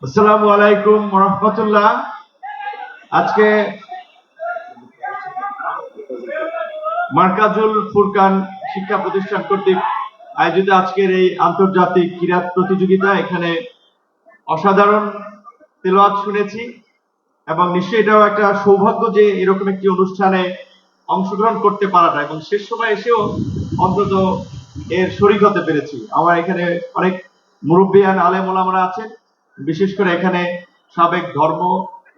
আসসালামু আলাইকুম ওয়া রাহমাতুল্লাহ। আজকে মার্কাজুল ফুরকান শিক্ষা প্রতিষ্ঠান কর্তৃক আয়োজিত আজকের এই আন্তর্জাতিক ক্রীড়া প্রতিযোগিতা, এখানে অসাধারণ তেলাওয়াত শুনেছি এবং নিশ্চয়ই এটাও একটা সৌভাগ্য যে এরকম একটি অনুষ্ঠানে অংশগ্রহণ করতে পারাটা, এবং শেষ সময় এসেও অন্তত এর শরীক হতে পেরেছি। আমার এখানে অনেক মুরব্বিয়ান আলেম ওলামারা আছেন, বিশেষ করে এখানে সাবেক ধর্ম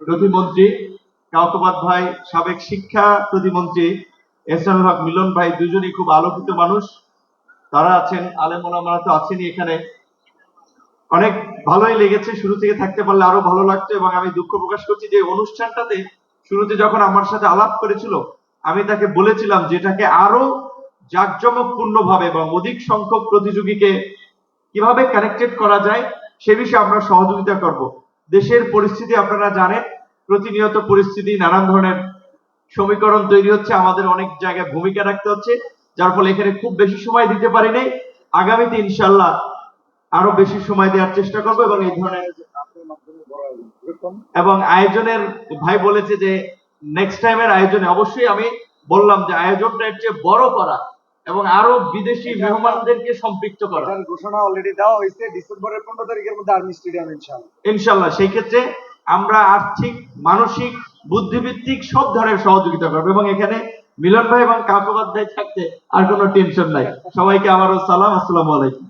প্রতিমন্ত্রী কাউকবাদ ভাই, সাবেক শিক্ষা প্রতিমন্ত্রী এহসানুল হক মিলন ভাই, দুজনই খুব আলোকিত মানুষ। তারা আছেন, আলেম ওলামারা তো আছেনই এখানে। অনেক ভালোই লেগেছে, শুরু থেকে থাকতে পারলে আরো ভালো লাগতো। এবং আমি দুঃখ প্রকাশ করছি যে অনুষ্ঠানটাতে শুরুতে যখন আমার সাথে আলাপ করেছিল, আমি তাকে বলেছিলাম যে এটাকে আরো জাঁকজমকপূর্ণ ভাবে এবং অধিক সংখ্যক প্রতিযোগীকে কিভাবে কানেক্টেড করা যায় সে বিষয়ে আমরা সহযোগিতা করব। দেশের পরিস্থিতি আপনারা জানেন, প্রতিনিয়ত পরিস্থিতি নানান ধরনের সমীকরণ তৈরি হচ্ছে, আমাদের অনেক জায়গায় ভূমিকা রাখতে হচ্ছে, যার ফলে এখানে খুব বেশি সময় দিতে পারি নাই। আগামীতে ইনশাল্লাহ আরো বেশি সময় দেওয়ার চেষ্টা করবো। এবং এই ধরনের এবং আয়োজনের ভাই বলেছে যে নেক্সট টাইমের আয়োজনে অবশ্যই আমি বললাম যে আয়োজনটা এর চেয়ে বড় করা এবং আরো বিদেশি মেহমানদেরকে সম্পৃক্ত করা। ঘোষণা অলরেডি দেওয়া হয়েছে ডিসেম্বরের 15 তারিখের মধ্যে আর্মি স্টেডিয়াম ইনশাল্লাহ। সেই ক্ষেত্রে আমরা আর্থিক, মানসিক, বুদ্ধিভিত্তিক সব ধরনের সহযোগিতা করবো। এবং এখানে মিলন ভাই এবং কাকবাদ ভাই থাকতে আর কোনো টেনশন নাই। সবাইকে আবারও সালাম, আসসালামু আলাইকুম।